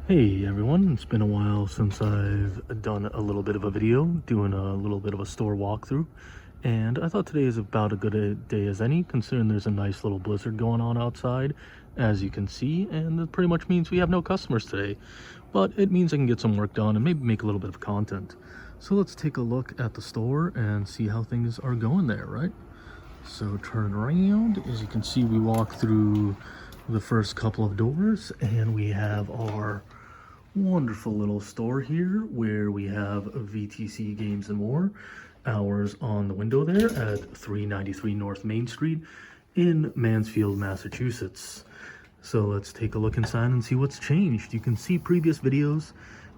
Hey everyone, it's been a while since I've done a little bit of a video, doing a little bit of a store walkthrough, and I thought today is about a good a day as any, considering there's a nice little blizzard going on outside, as you can see, and it pretty much means we have no customers today, but it means I can get some work done and maybe make a little bit of content. So let's take a look at the store and see how things are going there, right? So turn around, as you can see, we walk through the first couple of doors and we have our wonderful little store here where we have VTC Games and More. Ours on the window there at 393 North Main Street in Mansfield, Massachusetts. So let's take a look inside and see what's changed. You can see previous videos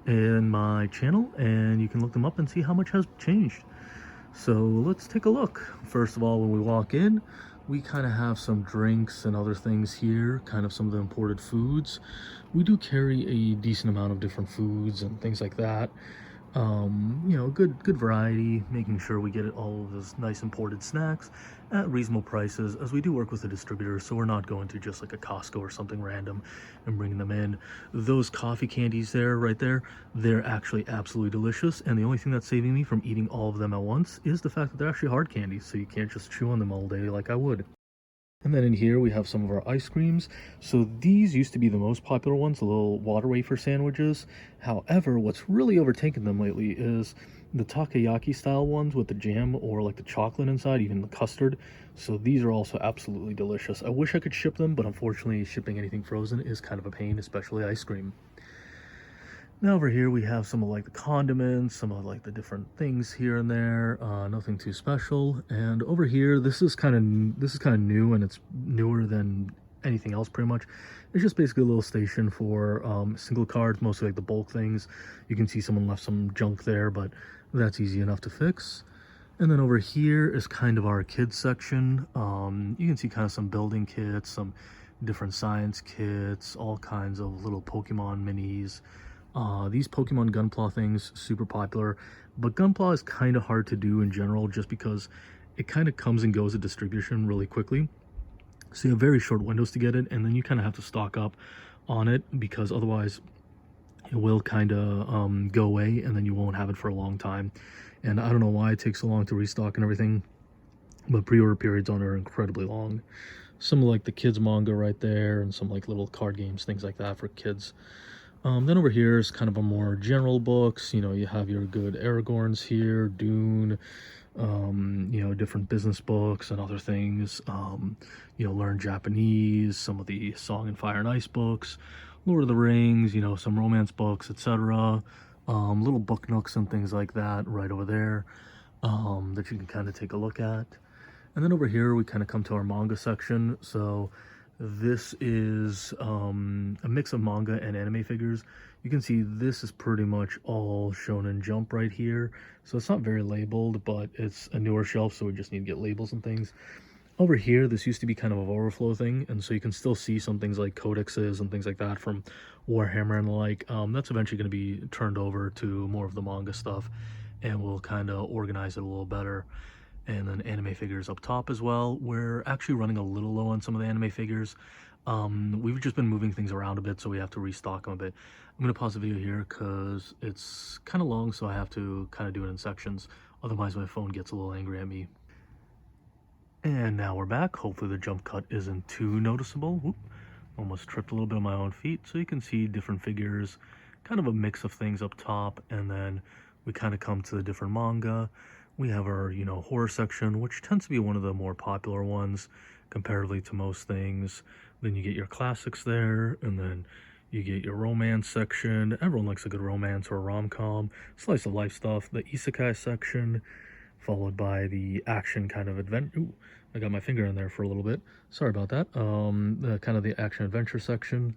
in my channel and you can look them up and see how much has changed. So let's take a look. First of all, when we walk in, we kind of have some drinks and other things here, kind of some of the imported foods. We do carry a decent amount of different foods and things like that. Good variety, making sure we get all of those nice imported snacks at reasonable prices, as we do work with a distributor, so we're not going to just like a Costco or something random and bringing them in. Those coffee candies there, right there, they're actually absolutely delicious, and the only thing that's saving me from eating all of them at once is the fact that they're actually hard candies, so you can't just chew on them all day like I would. And then in here we have some of our ice creams. So these used to be the most popular ones, the little water wafer sandwiches. However, what's really overtaken them lately is the takoyaki style ones with the jam or like the chocolate inside, even the custard. So these are also absolutely delicious. I wish I could ship them, but unfortunately shipping anything frozen is kind of a pain, especially ice cream. Now over here we have some of like the condiments, some of like the different things here and there, nothing too special. And over here, this is kind of new, and it's newer than anything else pretty much. It's just basically a little station for single cards, mostly like the bulk things. You can see someone left some junk there, but that's easy enough to fix. And then over here is kind of our kids section. You can see kind of some building kits, some different science kits, all kinds of little Pokemon minis. These Pokemon Gunpla things, super popular, but Gunpla is kind of hard to do in general just because it kind of comes and goes at distribution really quickly. So you have very short windows to get it, and then you kind of have to stock up on it because otherwise it will kind of go away and then you won't have it for a long time. And I don't know why it takes so long to restock and everything, but pre-order periods on it are incredibly long. Some like the kids manga right there, and some like little card games, things like that for kids. Then over here is kind of a more general books. You have your good Aragorns here, Dune, different business books and other things. Learn Japanese, some of the Song and Fire and Ice books, Lord of the Rings, some romance books, etc. Little book nooks and things like that right over there that you can kind of take a look at. And then over here, we kind of come to our manga section. So this is a mix of manga and anime figures. You can see this is pretty much all Shonen Jump right here. So it's not very labeled, but it's a newer shelf, so we just need to get labels and things. Over here, this used to be kind of an overflow thing, and so you can still see some things like codexes and things like that from Warhammer and the like. That's eventually going to be turned over to more of the manga stuff, and we'll kind of organize it a little better. And then anime figures up top as well. We're actually running a little low on some of the anime figures. We've just been moving things around a bit, so we have to restock them a bit. I'm going to pause the video here because it's kind of long, so I have to kind of do it in sections. Otherwise, my phone gets a little angry at me. And now we're back. Hopefully the jump cut isn't too noticeable. Whoop. Almost tripped a little bit on my own feet. So you can see different figures, kind of a mix of things up top, and then we kind of come to the different manga. We have our, horror section, which tends to be one of the more popular ones comparatively to most things. Then you get your classics there, and then you get your romance section. Everyone likes a good romance or a rom-com. Slice of life stuff. The isekai section, followed by the action kind of adventure. Ooh, I got my finger in there for a little bit. Sorry about that. The kind of the action adventure section.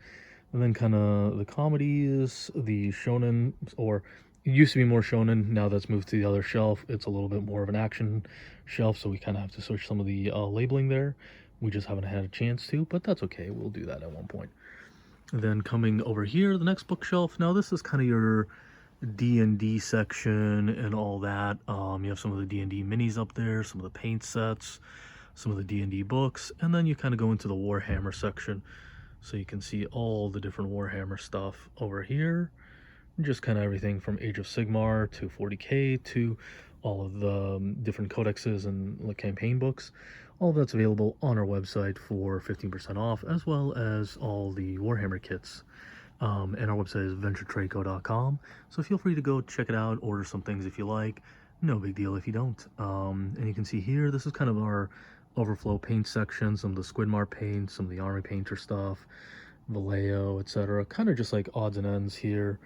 And then kind of the comedies, the shonen, or it used to be more shonen, now that's moved to the other shelf. It's a little bit more of an action shelf, so we kind of have to switch some of the labeling there. We just haven't had a chance to, but that's okay. We'll do that at one point. And then coming over here, the next bookshelf. Now this is kind of your D&D section and all that. You have some of the D&D minis up there, some of the paint sets, some of the D&D books, and then you kind of go into the Warhammer section. So you can see all the different Warhammer stuff over here. Just kind of everything from Age of Sigmar to 40K to all of the different codexes and like campaign books. All of that's available on our website for 15% off, as well as all the Warhammer kits. And our website is venturetradeco.com. So feel free to go check it out, order some things if you like. No big deal if you don't. And you can see here, this is kind of our overflow paint section, some of the Squidmar paint, some of the Army Painter stuff, Vallejo, etc. Kind of just like odds and ends here.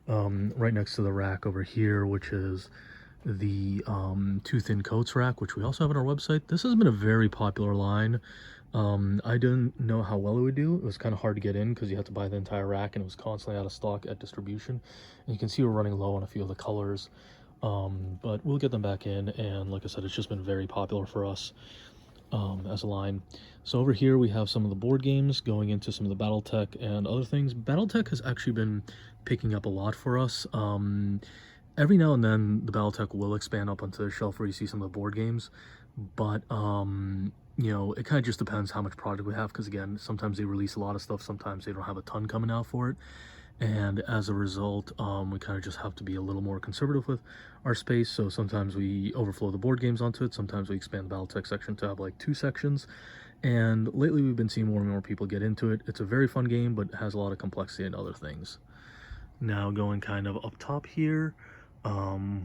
Right next to the rack over here, which is the Too Thin Coats rack, which we also have on our website. This has been a very popular line. I didn't know how well it would do. It was kind of hard to get in because you had to buy the entire rack and it was constantly out of stock at distribution. And you can see we're running low on a few of the colors, but we'll get them back in. And like I said, it's just been very popular for us as a line. So over here we have some of the board games going into some of the Battletech and other things. Battletech has actually been picking up a lot for us. Every now and then the Battletech will expand up onto the shelf where you see some of the board games, but you know, it kind of just depends how much product we have, because again, sometimes they release a lot of stuff, sometimes they don't have a ton coming out for it, and as a result, we kind of just have to be a little more conservative with our space. So sometimes we overflow the board games onto it, sometimes we expand the Battletech section to have like 2 sections, and lately we've been seeing more and more people get into it. It's a very fun game, but it has a lot of complexity and other things. Now going kind of up top here,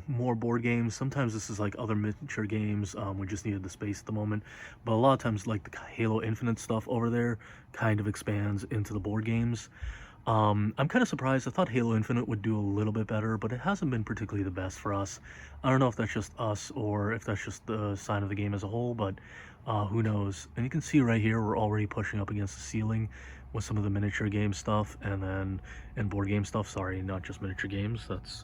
more board games. Sometimes this is like other miniature games. We just needed the space at the moment, but a lot of times like the Halo Infinite stuff over there kind of expands into the board games. I'm kind of surprised. I thought Halo Infinite would do a little bit better, but it hasn't been particularly the best for us. I don't know if that's just us or if that's just the sign of the game as a whole, but who knows. And you can see right here we're already pushing up against the ceiling with some of the miniature game stuff, and board game stuff. Sorry, not just miniature games. That's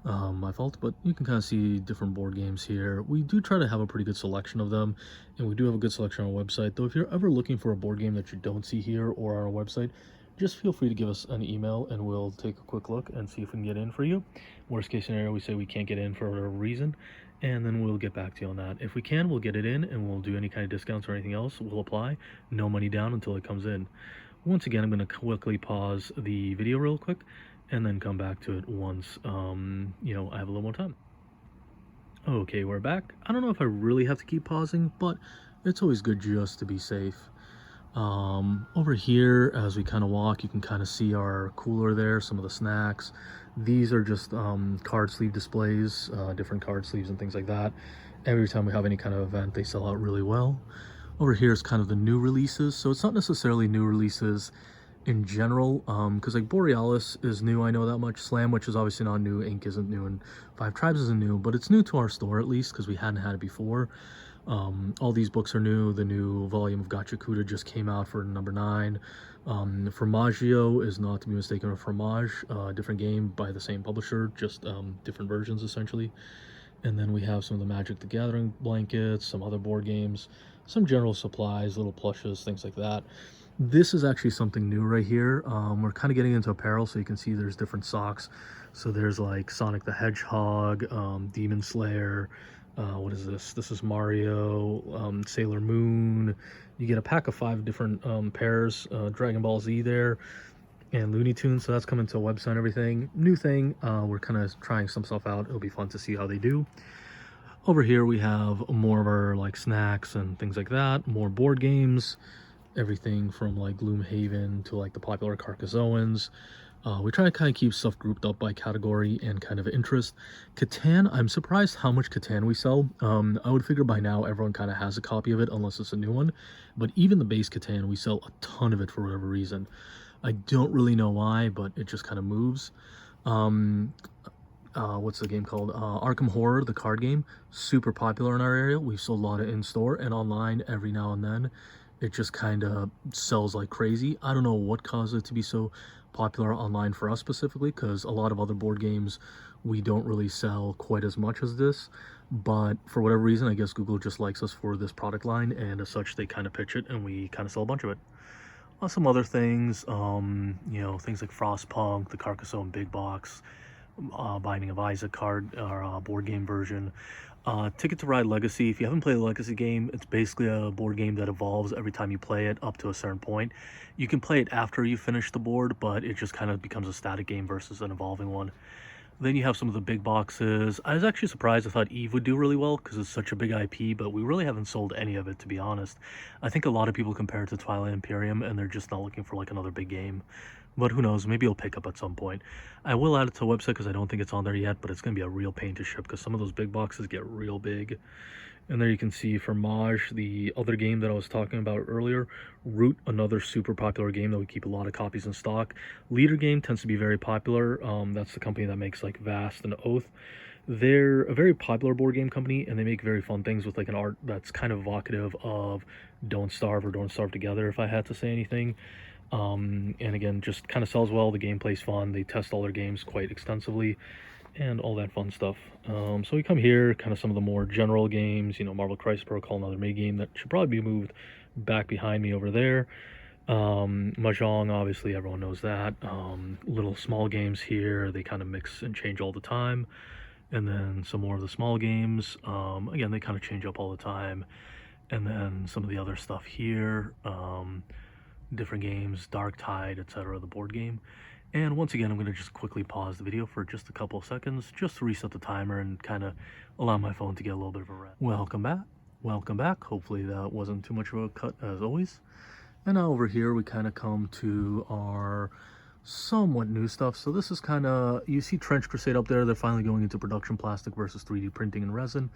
my fault, but you can kind of see different board games here. We do try to have a pretty good selection of them, and we do have a good selection on our website. Though if you're ever looking for a board game that you don't see here or on our website, just feel free to give us an email and we'll take a quick look and see if we can get in for you. Worst case scenario, we say we can't get in for whatever reason, and then we'll get back to you on that. If we can, we'll get it in, and we'll do any kind of discounts or anything else. We'll apply. No money down until it comes in. Once again, I'm going to quickly pause the video real quick and then come back to it once you know, I have a little more time. Okay, we're back. I don't know if I really have to keep pausing, but it's always good just to be safe. Over here, as we kind of walk, you can kind of see our cooler there, some of the snacks. These are just card sleeve displays, different card sleeves and things like that. Every time we have any kind of event, they sell out really well. Over here is kind of the new releases. So it's not necessarily new releases in general, because like Borealis is new, I know that much. Slam, which is obviously not new, Ink isn't new, and Five Tribes isn't new, but it's new to our store at least because we hadn't had it before. All these books are new. The new volume of Gachakuta just came out for number 9. Formaggio is not to be mistaken with Fromage, different game by the same publisher, just different versions essentially. And then we have some of the Magic the Gathering blankets, some other board games, some general supplies, little plushes, things like that. This is actually something new right here. We're kind of getting into apparel, so you can see there's different socks. So there's like Sonic the Hedgehog, Demon Slayer, what is this? This is Mario, Sailor Moon. You get a pack of 5 different pairs, Dragon Ball Z there, and Looney Tunes. So that's coming to a website and everything. New thing, we're kind of trying some stuff out. It'll be fun to see how they do. Over here we have more of our like snacks and things like that, more board games, everything from like Gloomhaven to like the popular Carcassonnes. We try to kind of keep stuff grouped up by category and kind of interest. Catan, I'm surprised how much Catan we sell. I would figure by now everyone kind of has a copy of it unless it's a new one, but even the base Catan, we sell a ton of it for whatever reason. I don't really know why, but it just kind of moves. What's the game called? Arkham Horror, the card game, super popular in our area. We've sold a lot of in-store and online every now and then. It just kind of sells like crazy. I don't know what caused it to be so popular online for us specifically, because a lot of other board games we don't really sell quite as much as this, but for whatever reason, I guess Google just likes us for this product line, and as such they kind of pitch it and we kind of sell a bunch of it. Some other things, you know, things like Frostpunk, the Carcassonne Big Box, Binding of Isaac card or board game version. Ticket to Ride Legacy, if you haven't played the Legacy game, it's basically a board game that evolves every time you play it up to a certain point. You can play it after you finish the board, but it just kind of becomes a static game versus an evolving one. Then you have some of the big boxes. I was actually surprised. I thought Eve would do really well because it's such a big IP, but we really haven't sold any of it, to be honest. I think a lot of people compare it to Twilight Imperium, and they're just not looking for like another big game. But who knows, maybe it'll pick up at some point. I will add it to the website because I don't think it's on there yet, but it's going to be a real pain to ship because some of those big boxes get real big. And there you can see for Maj, the other game that I was talking about earlier, Root, another super popular game that we keep a lot of copies in stock. Leader Game tends to be very popular. That's the company that makes like Vast and Oath. They're a very popular board game company, and they make very fun things with like an art that's kind of evocative of Don't Starve or Don't Starve Together, if I had to say anything. And again, just kind of sells well. The gameplay's fun. They test all their games quite extensively and all that fun stuff. So we come here, kind of some of the more general games, you know, Marvel Crisis Protocol, another May game that should probably be moved back behind me over there. Mahjong, obviously everyone knows that. Little small games here, they kind of mix and change all the time. And then some more of the small games, again, they kind of change up all the time. And then some of the other stuff here, different games, Dark Tide, etc., the board game. And once again, I'm going to just quickly pause the video for just a couple of seconds just to reset the timer and kind of allow my phone to get a little bit of a rest. Welcome back. Welcome back. Hopefully that wasn't too much of a cut as always. And now over here we kind of come to our somewhat new stuff. So this is kind of, you see Trench Crusade up there. They're finally going into production plastic versus 3D printing and resin.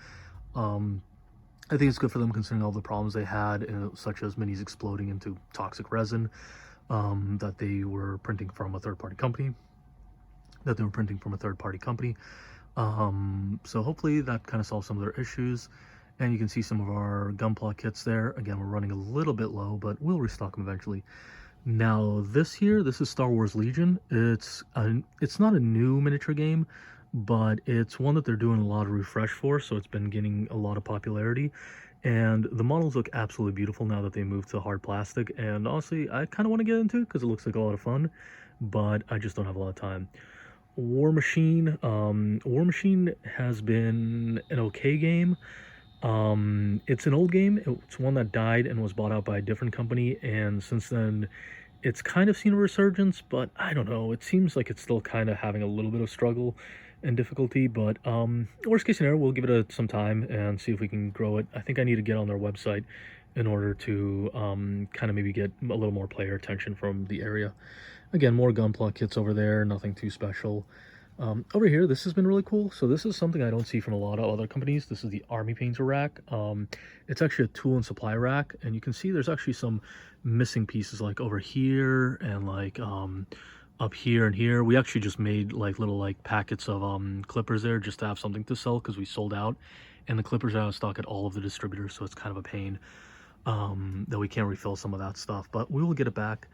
I think it's good for them considering all the problems they had, such as minis exploding into toxic resin that they were printing from a third-party company. So hopefully that kind of solves some of their issues. And you can see some of our Gunpla kits there. Again, we're running a little bit low, but we'll restock them eventually. Now this is Star Wars Legion. It's not a new miniature game, but it's one that they're doing a lot of refresh for, so it's been getting a lot of popularity. And the models look absolutely beautiful now that they moved to hard plastic, and honestly I kind of want to get into it because it looks like a lot of fun, but I just don't have a lot of time. War Machine has been an okay game. It's an old game. It's one that died and was bought out by a different company, and since then it's kind of seen a resurgence, but I don't know, it seems like it's still kind of having a little bit of struggle and difficulty. But worst case scenario, we'll give it some time and see if we can grow it. I think I need to get on their website in order to kind of maybe get a little more player attention from the area. Again, more Gunpla kits over there, nothing too special. Over here, this has been really cool. So this is something I don't see from a lot of other companies. This is the Army Painter rack. It's actually a tool and supply rack, and you can see there's actually some missing pieces like over here and like up here and here. We actually just made like little like packets of clippers there just to have something to sell because we sold out, and the clippers are out of stock at all of the distributors, so it's kind of a pain that we can't refill some of that stuff, but we will get it back.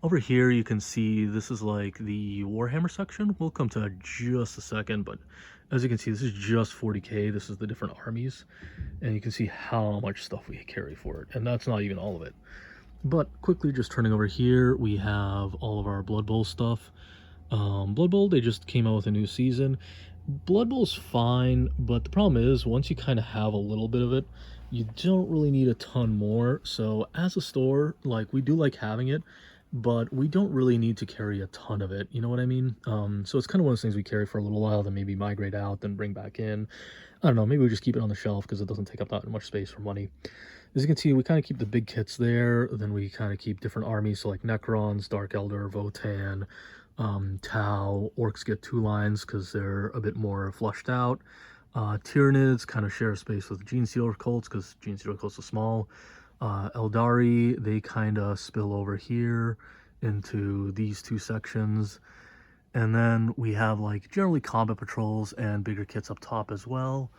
Over here you can see this is like the Warhammer section. We'll come to that just a second, but as you can see, this is just 40k. This is the different armies, and you can see how much stuff we carry for it, and that's not even all of it. But quickly just turning over here, we have all of our Blood Bowl stuff. Blood Bowl, they just came out with a new season. Blood Bowl's fine, but the problem is once you kind of have a little bit of it, you don't really need a ton more. So as a store, like, we do like having it, but we don't really need to carry a ton of it, you know what I mean? So it's kind of one of those things we carry for a little while, then maybe migrate out, then bring back in. I don't know, maybe we just keep it on the shelf because it doesn't take up that much space for money. As you can see, we kind of keep the big kits there, then we kind of keep different armies, so like Necrons, Dark Elder, Votann, Tau. Orcs get 2 lines because they're a bit more flushed out. Tyranids kind of share space with Gene Stealer Cults because Gene Stealer Cults are small. Eldari, they kind of spill over here into these 2 sections. And then we have like generally combat patrols and bigger kits up top as well.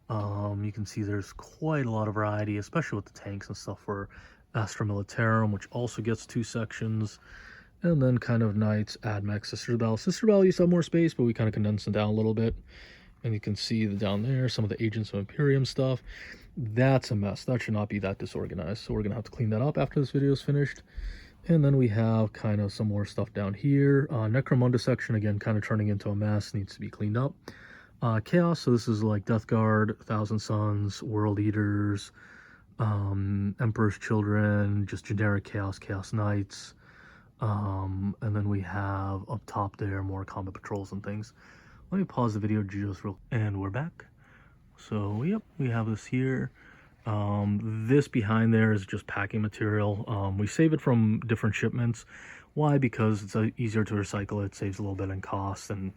You can see there's quite a lot of variety, especially with the tanks and stuff for Astra Militarum, which also gets 2 sections. And then kind of Knights, Admech, Sister Bell. Sister Bell used to have more space, but we kind of condensed it down a little bit. And you can see down there some of the Agents of Imperium stuff. That's a mess. That should not be that disorganized. So we're going to have to clean that up after this video is finished. And then we have kind of some more stuff down here. Necromunda section, again, kind of turning into a mess, needs to be cleaned up. Chaos, so this is like Death Guard, Thousand Suns, World Eaters, Emperor's Children, just generic Chaos Knights. And then we have up top there more combat patrols and things. Let me pause the video just real, and we're back. So yep, we have this here. This behind there is just packing material. We save it from different shipments. Why? Because it's easier to recycle it, saves a little bit in cost, and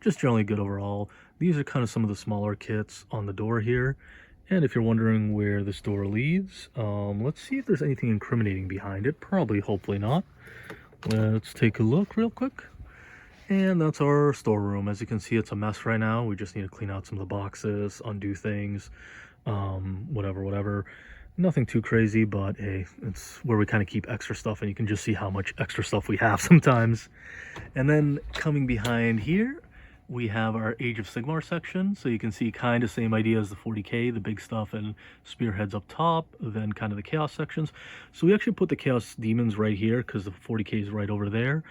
just generally good overall. These are kind of some of the smaller kits on the door here. And if you're wondering where this door leads, let's see if there's anything incriminating behind it. Probably, hopefully not. Let's take a look real quick. And that's our storeroom. As you can see, it's a mess right now. We just need to clean out some of the boxes, undo things, whatever. Nothing too crazy, but hey, it's where we kind of keep extra stuff, and you can just see how much extra stuff we have sometimes. And then coming behind here, we have our Age of Sigmar section. So you can see kind of same idea as the 40K, the big stuff and spearheads up top, then kind of the Chaos sections. So we actually put the Chaos Demons right here because the 40K is right over there.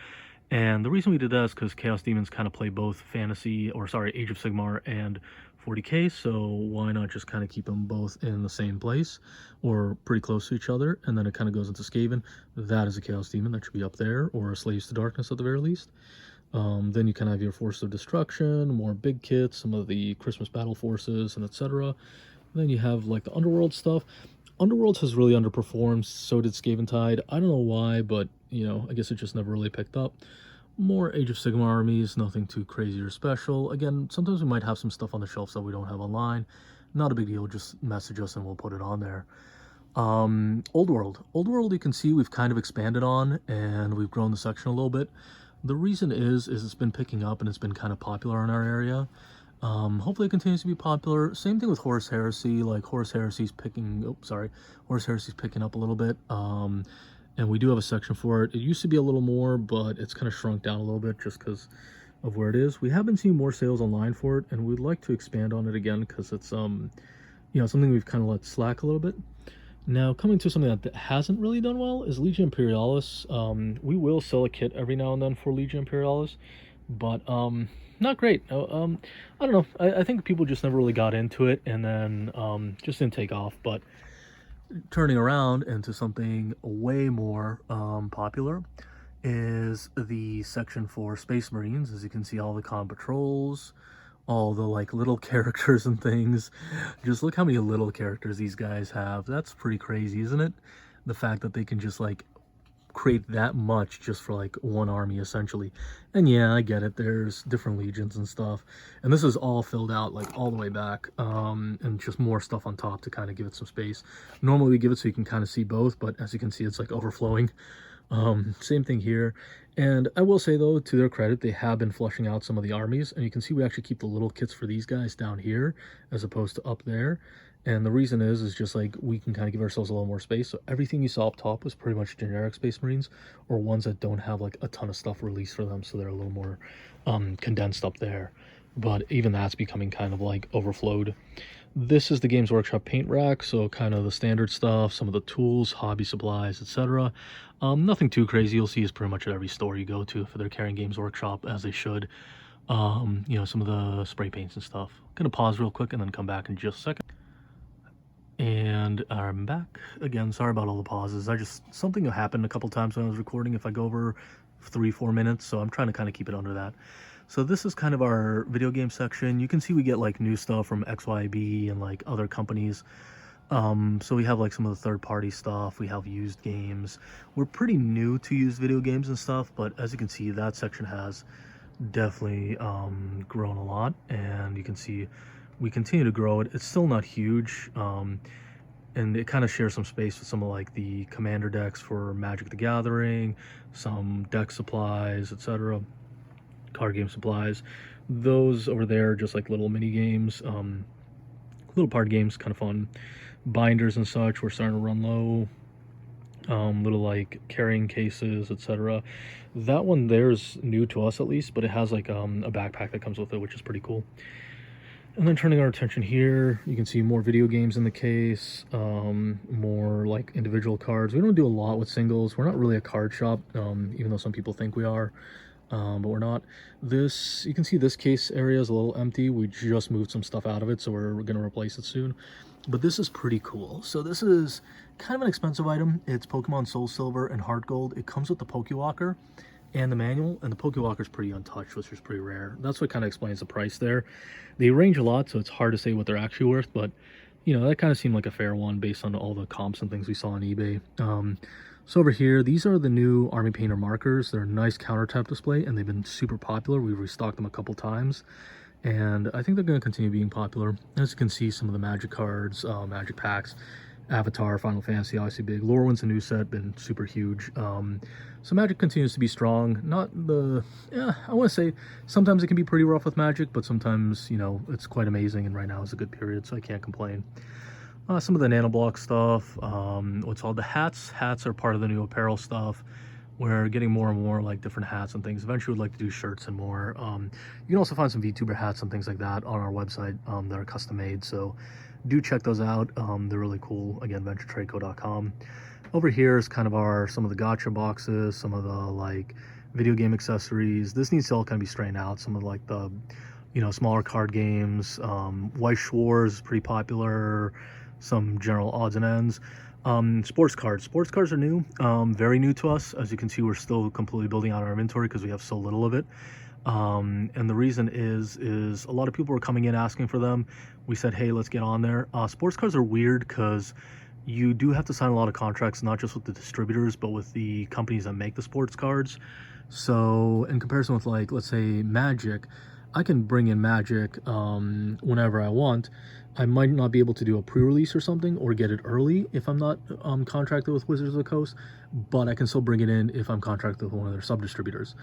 And the reason we did that is because Chaos Demons kind of play both Age of Sigmar and 40K, so why not just kind of keep them both in the same place or pretty close to each other, and then it kind of goes into Skaven. That is a Chaos Demon, that should be up there, or a Slaves to Darkness at the very least. Then you kind of have your Force of Destruction, more big kits, some of the Christmas Battle Forces, and etc. Then you have like the Underworld stuff. Underworld has really underperformed, so did Skaventide. I don't know why, but you know, I guess it just never really picked up. More Age of Sigmar armies, nothing too crazy or special. Again, sometimes we might have some stuff on the shelves that we don't have online. Not a big deal, just message us and we'll put it on there. Old World you can see we've kind of expanded on, and we've grown the section a little bit. The reason is it's been picking up and it's been kind of popular in our area. Hopefully it continues to be popular. Same thing with Horus Heresy, like Horus Heresy's picking up a little bit. And we do have a section for it. It used to be a little more, but it's kind of shrunk down a little bit just because of where it is. We have been seeing more sales online for it, and we'd like to expand on it again because it's you know, something we've kind of let slack a little bit. Now, coming to something that hasn't really done well is Legion Imperialis. We will sell a kit every now and then for Legion Imperialis, but not great. I don't know. I think people just never really got into it, and then just didn't take off. But turning around into something way more popular is the section for Space Marines. As you can see, all the combat patrols, all the like little characters and things. Just look how many little characters these guys have. That's pretty crazy, isn't it? The fact that they can just like create that much just for like one army essentially. And yeah, I get it, there's different legions and stuff, and this is all filled out like all the way back, and just more stuff on top to kind of give it some space. Normally we give it so you can kind of see both, but as you can see, it's like overflowing. Same thing here. And I will say though, to their credit, they have been flushing out some of the armies, and you can see we actually keep the little kits for these guys down here as opposed to up there. And the reason is just like we can kind of give ourselves a little more space. So everything you saw up top was pretty much generic Space Marines, or ones that don't have like a ton of stuff released for them, so they're a little more condensed up there. But even that's becoming kind of like overflowed. This is the Games Workshop paint rack, so kind of the standard stuff, some of the tools, hobby supplies, etc. Nothing too crazy. You'll see is pretty much at every store you go to if they're carrying Games Workshop, as they should. You know, some of the spray paints and stuff. Gonna pause real quick and then come back in just a second. And I'm back again. Sorry about all the pauses. Something happened a couple times when I was recording if I go over 3-4 minutes, so I'm trying to kind of keep it under that. So this is kind of our video game section. You can see we get like new stuff from XYB and like other companies. So we have like some of the third-party stuff. We have used games. We're pretty new to used video games and stuff, but as you can see, that section has definitely grown a lot, and you can see we continue to grow it. It's still not huge, and it kind of shares some space with some of like the commander decks for Magic the Gathering, some deck supplies, etc., card game supplies. Those over there are just like little mini games, little card games, kind of fun. Binders and such, we're starting to run low. Little like carrying cases, etc. That one there's new to us at least, but it has like a backpack that comes with it, which is pretty cool. And then turning our attention here, you can see more video games in the case, more like individual cards. We don't do a lot with singles. We're not really a card shop, even though some people think we are. but we're not. This, you can see this case area is a little empty. We just moved some stuff out of it, so we're gonna replace it soon. But this is pretty cool. So this is kind of an expensive item. It's Pokemon Soul Silver and Heart Gold. It comes with the Pokewalker and the manual, and the Pokewalker is pretty untouched, which is pretty rare. That's what kind of explains the price there. They range a lot, so it's hard to say what they're actually worth, but you know, that kind of seemed like a fair one based on all the comps and things we saw on eBay. So over here, these are the new Army Painter markers. They're a nice countertop display, and they've been super popular. We've restocked them a couple times, and I think they're going to continue being popular. As you can see, some of the Magic cards, Magic packs, Avatar, Final Fantasy, obviously big. Lorwyn's a new set, been super huge. So Magic continues to be strong. Not the, yeah, I want to say sometimes it can be pretty rough with Magic, but sometimes, you know, it's quite amazing, and right now is a good period, so I can't complain. Some of the nanoblock stuff, what's all the hats. Hats are part of the new apparel stuff. We're getting more and more like different hats and things. Eventually we'd like to do shirts and more. You can also find some VTuber hats and things like that on our website that are custom made. So do check those out. They're really cool. Again, venturetradeco.com. Over here is kind of some of the gotcha boxes, some of the like video game accessories. This needs to all kind of be straightened out. Some of like the, you know, smaller card games. White Schwarz is pretty popular. Some general odds and ends. Sports cards. Sports cards are new, very new to us. As you can see, we're still completely building out our inventory because we have so little of it. And the reason is a lot of people were coming in asking for them. We said, hey, let's get on there. Sports cards are weird because you do have to sign a lot of contracts, not just with the distributors, but with the companies that make the sports cards. So in comparison with, like, let's say Magic, I can bring in Magic whenever I want. I might not be able to do a pre-release or something, or get it early if I'm not contracted with Wizards of the Coast, but I can still bring it in if I'm contracted with one of their sub-distributors.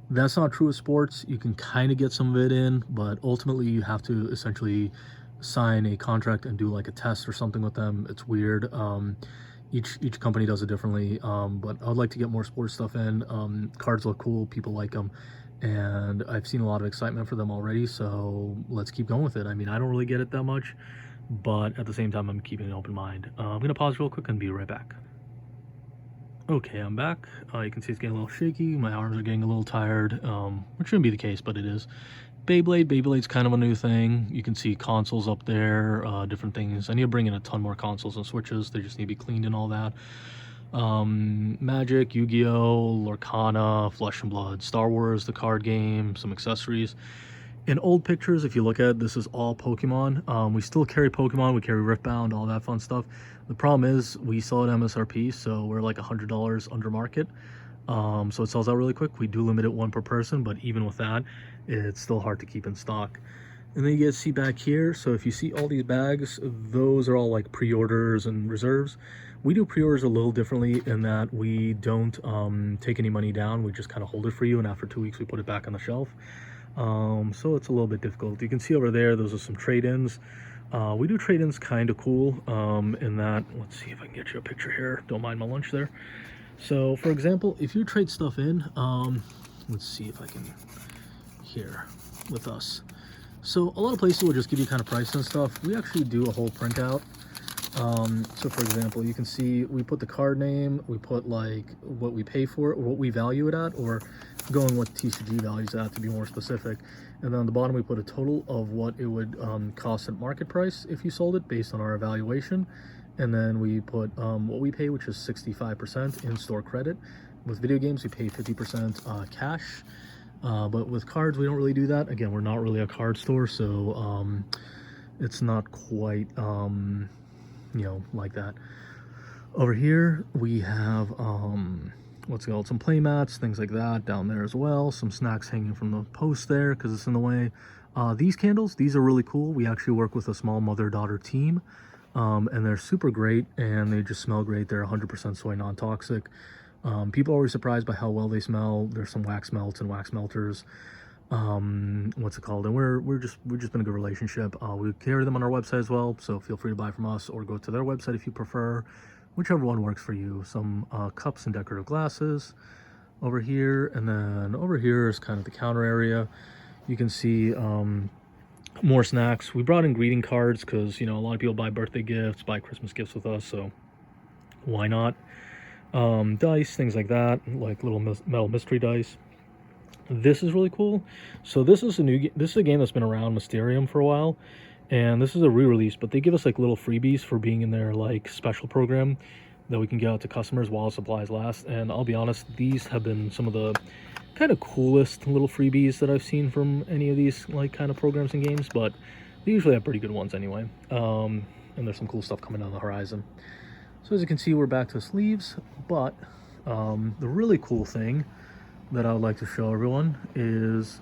That's not true with sports. You can kind of get some of it in, but ultimately you have to essentially sign a contract and do like a test or something with them. It's weird. Each company does it differently, but I'd like to get more sports stuff in. Cards look cool, people like them, and I've seen a lot of excitement for them already, so let's keep going with it. I mean, I don't really get it that much, but at the same time, I'm keeping an open mind. I'm gonna pause real quick and be right back. Okay, I'm back. You can see it's getting a little shaky. My arms are getting a little tired, which shouldn't be the case, but it is. Beyblade's kind of a new thing. You can see consoles up there, different things. I need to bring in a ton more consoles and Switches. They just need to be cleaned and all that. Magic, Yu-Gi-Oh, Lorcana, Flesh and Blood, Star Wars, the card game, some accessories. In old pictures, if you look at it, this is all Pokemon. We still carry Pokemon, we carry Riftbound, all that fun stuff. The problem is we sell at MSRP, so we're like $100 under market. So it sells out really quick. We do limit it one per person, but even with that, it's still hard to keep in stock. And then you get to see back here, so if you see all these bags, those are all like pre-orders and reserves. We do pre-orders a little differently in that we don't take any money down. We just kind of hold it for you, and after 2 weeks we put it back on the shelf. So it's a little bit difficult. You can see over there, those are some trade-ins. We do trade-ins kind of cool in that, let's see if I can get you a picture here. Don't mind my lunch there. So for example, if you trade stuff in, let's see if I can, here with us. So a lot of places will just give you kind of price and stuff. We actually do a whole printout. So for example, you can see we put the card name, we put like what we pay for it, or what we value it at, or going with TCG values at to be more specific. And then on the bottom, we put a total of what it would cost at market price if you sold it based on our evaluation. And then we put what we pay, which is 65% in-store credit. With video games, we pay 50% cash. But with cards, we don't really do that. Again, we're not really a card store, so it's not quite, you know, like that. Over here, we have, what's it called, some play mats, things like that down there as well. Some snacks hanging from the post there because it's in the way. These candles, these are really cool. We actually work with a small mother-daughter team, and they're super great, and they just smell great. They're 100% soy non-toxic. People are always surprised by how well they smell. There's some wax melts and wax melters. What's it called? And we're just been a good relationship. We carry them on our website as well, so feel free to buy from us or go to their website if you prefer, whichever one works for you. Some cups and decorative glasses over here, and then over here is kind of the counter area. You can see more snacks. We brought in greeting cards because, you know, a lot of people buy birthday gifts, buy Christmas gifts with us, so why not? Dice, things like that, like little metal mystery dice. This is really cool. So this is a game that's been around, Mysterium, for a while, and this is a re-release, but they give us like little freebies for being in their like special program that we can get out to customers while supplies last. And I'll be honest, these have been some of the kind of coolest little freebies that I've seen from any of these like kind of programs and games, but they usually have pretty good ones anyway. And there's some cool stuff coming down the horizon. So as you can see, we're back to sleeves, but the really cool thing that I would like to show everyone is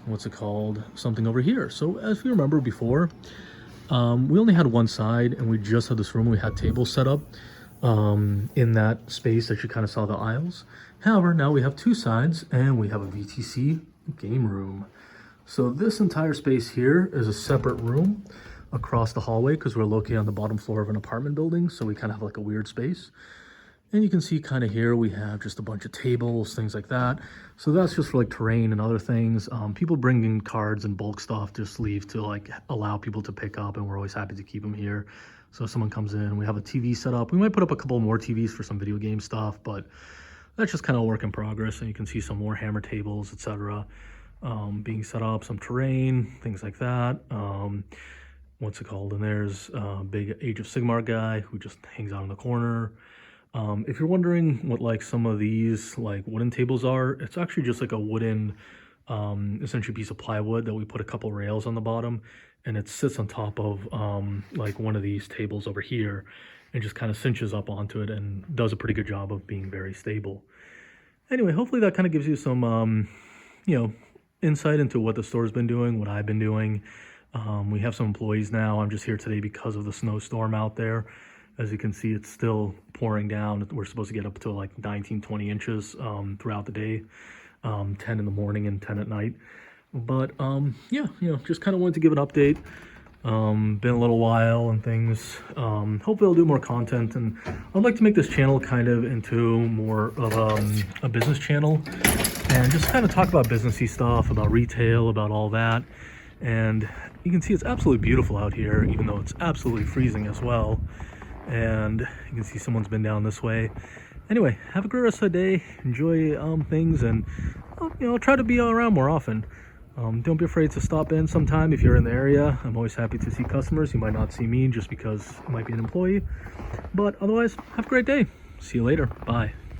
what's it called, something over here. So as you remember before, we only had one side and we just had this room. We had tables set up in that space that you kind of saw the aisles. However, now we have two sides and we have a VTC game room. So this entire space here is a separate room across the hallway because we're located on the bottom floor of an apartment building, so we kind of have like a weird space. And you can see kind of here we have just a bunch of tables, things like that. So that's just for like terrain and other things. People bring in cards and bulk stuff, just leave to like allow people to pick up, and we're always happy to keep them here. So if someone comes in, we have a TV set up. We might put up a couple more TVs for some video game stuff, but that's just kind of a work in progress. And you can see some more hammer tables, etc. Being set up, some terrain, things like that. What's it called? And there's a big Age of Sigmar guy who just hangs out in the corner. If you're wondering what like some of these like wooden tables are, it's actually just like a wooden essentially piece of plywood that we put a couple rails on the bottom, and it sits on top of like one of these tables over here and just kind of cinches up onto it and does a pretty good job of being very stable. Anyway, hopefully that kind of gives you some you know, insight into what the store's been doing, what I've been doing. We have some employees now. I'm just here today because of the snowstorm out there. As you can see, it's still pouring down. We're supposed to get up to like 19-20 inches throughout the day, 10 in the morning and 10 at night. But yeah, you know, just kind of wanted to give an update. Been a little while and things. Hopefully I'll do more content, and I'd like to make this channel kind of into more of a business channel and just kind of talk about businessy stuff, about retail, about all that. And you can see it's absolutely beautiful out here, even though it's absolutely freezing as well. And you can see someone's been down this way. Anyway, have a great rest of the day. Enjoy things, and you know, try to be around more often. Don't be afraid to stop in sometime if you're in the area. I'm always happy to see customers. You might not see me just because I might be an employee, but otherwise, have a great day. See you later. Bye.